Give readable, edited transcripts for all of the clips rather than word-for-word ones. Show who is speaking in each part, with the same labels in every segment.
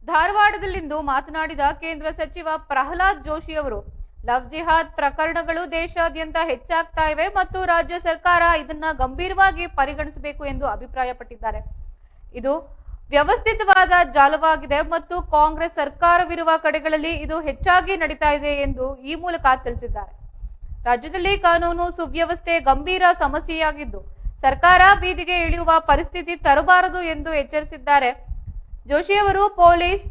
Speaker 1: ಧಾರವಾಡದಲ್ಲಿಂದು ಮಾತನಾಡಿದ ಕೇಂದ್ರ ಸಚಿವ ಪ್ರಹ್ಲಾದ್ ಜೋಶಿ ಅವರು ಲವ್ ಜಿಹಾದ್ ಪ್ರಕರಣಗಳು ದೇಶಾದ್ಯಂತ ಹೆಚ್ಚಾಗ್ತಾ ಇವೆ ಮತ್ತು ರಾಜ್ಯ ಸರ್ಕಾರ ಇದನ್ನ ಗಂಭೀರವಾಗಿ ಪರಿಗಣಿಸಬೇಕು ಎಂದು ಅಭಿಪ್ರಾಯಪಟ್ಟಿದ್ದಾರೆ. ಇದು ವ್ಯವಸ್ಥಿತವಾದ ಜಾಲವಾಗಿದೆ ಮತ್ತು ಕಾಂಗ್ರೆಸ್ ಸರ್ಕಾರವಿರುವ ಕಡೆಗಳಲ್ಲಿ ಇದು ಹೆಚ್ಚಾಗಿ ನಡೀತಾ ಇದೆ ಎಂದು ಈ ಮೂಲಕ ತಿಳಿಸಿದ್ದಾರೆ. ರಾಜ್ಯದಲ್ಲಿ ಕಾನೂನು ಸುವ್ಯವಸ್ಥೆ ಗಂಭೀರ ಸಮಸ್ಯೆಯಾಗಿದ್ದು ಸರ್ಕಾರ ಬೀದಿಗೆ ಇಳಿಯುವ ಪರಿಸ್ಥಿತಿ ತರಬಾರದು ಎಂದು ಎಚ್ಚರಿಸಿದ್ದಾರೆ. ಜೋಶಿ ಅವರು ಪೊಲೀಸ್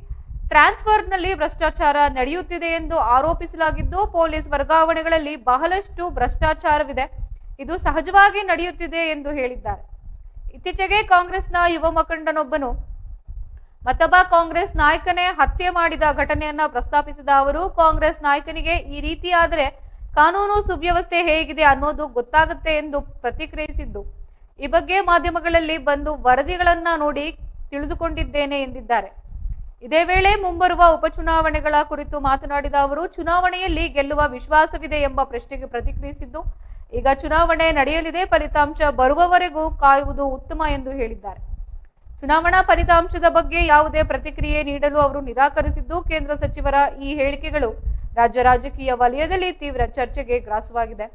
Speaker 1: ಟ್ರಾನ್ಸ್ಫರ್ನಲ್ಲಿ ಭ್ರಷ್ಟಾಚಾರ ನಡೆಯುತ್ತಿದೆ ಎಂದು ಆರೋಪಿಸಲಾಗಿದ್ದು ಪೊಲೀಸ್ ವರ್ಗಾವಣೆಗಳಲ್ಲಿ ಬಹಳಷ್ಟು ಭ್ರಷ್ಟಾಚಾರವಿದೆ, ಇದು ಸಹಜವಾಗಿ ನಡೆಯುತ್ತಿದೆ ಎಂದು ಹೇಳಿದ್ದಾರೆ. ಇತ್ತೀಚೆಗೆ ಕಾಂಗ್ರೆಸ್ನ ಯುವ ಮುಖಂಡನೊಬ್ಬನು ಮತ್ತೊಬ್ಬ ಕಾಂಗ್ರೆಸ್ ನಾಯಕನೇ ಹತ್ಯೆ ಮಾಡಿದ ಘಟನೆಯನ್ನ ಪ್ರಸ್ತಾಪಿಸಿದ ಅವರು ಕಾಂಗ್ರೆಸ್ ನಾಯಕನಿಗೆ ಈ ರೀತಿ ಆದರೆ ಕಾನೂನು ಸುವ್ಯವಸ್ಥೆ ಹೇಗಿದೆ ಅನ್ನೋದು ಗೊತ್ತಾಗುತ್ತೆ ಎಂದು ಪ್ರತಿಕ್ರಿಯಿಸಿದ್ದು ಈ ಬಗ್ಗೆ ಮಾಧ್ಯಮಗಳಲ್ಲಿ ಬಂದು ವರದಿಗಳನ್ನ ನೋಡಿ ತಿಳಿದುಕೊಂಡಿದ್ದೇನೆ ಎಂದಿದ್ದಾರೆ. ಇದೇ ವೇಳೆ ಮುಂಬರುವ ಉಪಚುನಾವಣೆಗಳ ಕುರಿತು ಮಾತನಾಡಿದ ಅವರು ಚುನಾವಣೆಯಲ್ಲಿ ಗೆಲ್ಲುವ ವಿಶ್ವಾಸವಿದೆ ಎಂಬ ಪ್ರಶ್ನೆಗೆ ಪ್ರತಿಕ್ರಿಯಿಸಿದ್ದು ಈಗ ಚುನಾವಣೆ ನಡೆಯಲಿದೆ, ಫಲಿತಾಂಶ ಬರುವವರೆಗೂ ಕಾಯುವುದು ಉತ್ತಮ ಎಂದು ಹೇಳಿದ್ದಾರೆ. ಚುನಾವಣಾ ಫಲಿತಾಂಶದ ಬಗ್ಗೆ ಯಾವುದೇ ಪ್ರತಿಕ್ರಿಯೆ ನೀಡಲು ಅವರು ನಿರಾಕರಿಸಿದ್ದು ಕೇಂದ್ರ ಸಚಿವರ ಈ ಹೇಳಿಕೆಗಳು ರಾಜ್ಯ ರಾಜಕೀಯ ವಲಯದಲ್ಲಿ ತೀವ್ರ ಚರ್ಚೆಗೆ ಗ್ರಾಸವಾಗಿದೆ.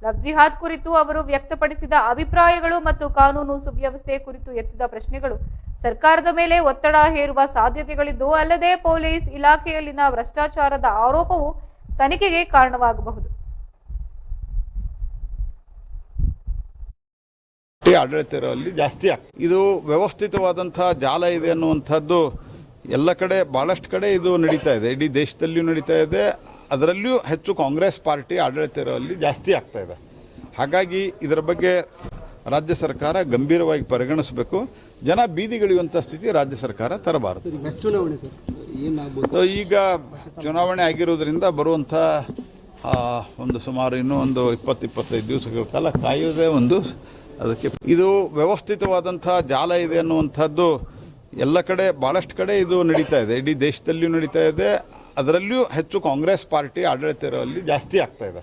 Speaker 1: ಲವ್ ಜಿಹಾದ್ ಕುರಿತು ಅವರು ವ್ಯಕ್ತಪಡಿಸಿದ ಅಭಿಪ್ರಾಯಗಳು ಮತ್ತು ಕಾನೂನು ಸುವ್ಯವಸ್ಥೆ ಕುರಿತು ಎತ್ತಿದ ಪ್ರಶ್ನೆಗಳು ಸರ್ಕಾರದ ಮೇಲೆ ಒತ್ತಡ ಹೇರುವ ಸಾಧ್ಯತೆಗಳಿದ್ದು ಅಲ್ಲದೆ ಪೊಲೀಸ್ ಇಲಾಖೆಯಲ್ಲಿನ ಭ್ರಷ್ಟಾಚಾರದ ಆರೋಪವು ತನಿಖೆಗೆ ಕಾರಣವಾಗಬಹುದು.
Speaker 2: ಆಡಳಿತ ಇರೋಲ್ಲಿ ಜಾಸ್ತಿ ಆಗ್ತದೆ. ಇದು ವ್ಯವಸ್ಥಿತವಾದಂತಹ ಜಾಲ ಇದೆ ಅನ್ನುವಂಥದ್ದು ಎಲ್ಲ ಕಡೆ ಭಾಳಷ್ಟು ಕಡೆ ಇದು ನಡೀತಾ ಇದೆ, ಇಡೀ ದೇಶದಲ್ಲಿಯೂ ನಡೀತಾ ಇದೆ. ಅದರಲ್ಲಿಯೂ ಹೆಚ್ಚು ಕಾಂಗ್ರೆಸ್ ಪಾರ್ಟಿ ಆಡಳಿತ ಇರೋಲ್ಲಿ ಜಾಸ್ತಿ ಆಗ್ತಾ ಇದೆ. ಹಾಗಾಗಿ ಇದರ ಬಗ್ಗೆ ರಾಜ್ಯ ಸರ್ಕಾರ ಗಂಭೀರವಾಗಿ ಪರಿಗಣಿಸಬೇಕು. ಜನ ಬೀದಿಗಿಳಿಯುವಂಥ ಸ್ಥಿತಿ ರಾಜ್ಯ ಸರ್ಕಾರ ತರಬಾರದು. ಈಗ ಚುನಾವಣೆ ಆಗಿರೋದ್ರಿಂದ ಬರುವಂಥ ಒಂದು ಸುಮಾರು ಇನ್ನೂ ಒಂದು 20-25 ದಿವಸಗಳ ಕಾಲ ಕಾಯುವುದೇ ಒಂದು ಅದಕ್ಕೆ. ಇದು ವ್ಯವಸ್ಥಿತವಾದಂಥ ಜಾಲ ಇದೆ ಅನ್ನುವಂಥದ್ದು ಎಲ್ಲ ಕಡೆ ಭಾಳಷ್ಟು ಕಡೆ ಇದು ನಡೀತಾ ಇದೆ, ಇಡೀ ದೇಶದಲ್ಲಿಯೂ ನಡೀತಾ ಇದೆ. ಅದರಲ್ಲಿಯೂ ಹೆಚ್ಚು ಕಾಂಗ್ರೆಸ್ ಪಾರ್ಟಿ ಆಡಳಿತ ಇರೋಲ್ಲಿ ಜಾಸ್ತಿ ಆಗ್ತಾ ಇದೆ.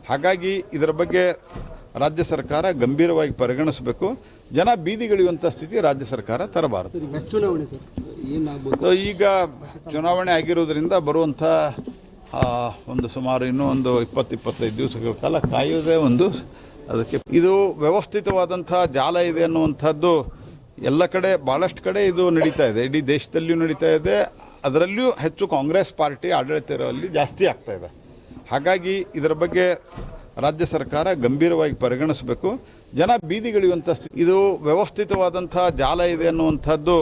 Speaker 2: ಹಾಗಾಗಿ ಇದರ ಬಗ್ಗೆ ರಾಜ್ಯ ಸರ್ಕಾರ ಗಂಭೀರವಾಗಿ ಪರಿಗಣಿಸಬೇಕು. ಜನ ಬೀದಿಗಿಳಿಯುವಂಥ ಸ್ಥಿತಿ ರಾಜ್ಯ ಸರ್ಕಾರ ತರಬಾರದು. ಈಗ ಚುನಾವಣೆ ಆಗಿರೋದ್ರಿಂದ ಬರುವಂಥ ಒಂದು ಸುಮಾರು ಇನ್ನೂ ಒಂದು 20-25 ದಿವಸಗಳ ಕಾಲ ಕಾಯುವುದೇ ಒಂದು ಅದಕ್ಕೆ. ಇದು ವ್ಯವಸ್ಥಿತವಾದಂಥ ಜಾಲ ಇದೆ ಅನ್ನುವಂಥದ್ದು ಎಲ್ಲ ಕಡೆ ಭಾಳಷ್ಟು ಕಡೆ ಇದು ನಡೀತಾ ಇದೆ, ಇಡೀ ದೇಶದಲ್ಲಿಯೂ ನಡೀತಾ ಇದೆ. ಅದರಲ್ಲಿಯೂ ಹೆಚ್ಚು ಕಾಂಗ್ರೆಸ್ ಪಾರ್ಟಿ ಆಡಳಿತ ಇರೋಲ್ಲಿ ಜಾಸ್ತಿ ಆಗ್ತಾ ಇದೆ. ಹಾಗಾಗಿ ಇದರ ಬಗ್ಗೆ ರಾಜ್ಯ ಸರ್ಕಾರ ಗಂಭೀರವಾಗಿ ಪರಿಗಣಿಸಬೇಕು. ಜನ ಬೀದಿಗಿಳಿಯುವಂಥ ಸ್ಥಿತಿ. ಇದು ವ್ಯವಸ್ಥಿತವಾದಂಥ ಜಾಲ ಇದೆ ಅನ್ನುವಂಥದ್ದು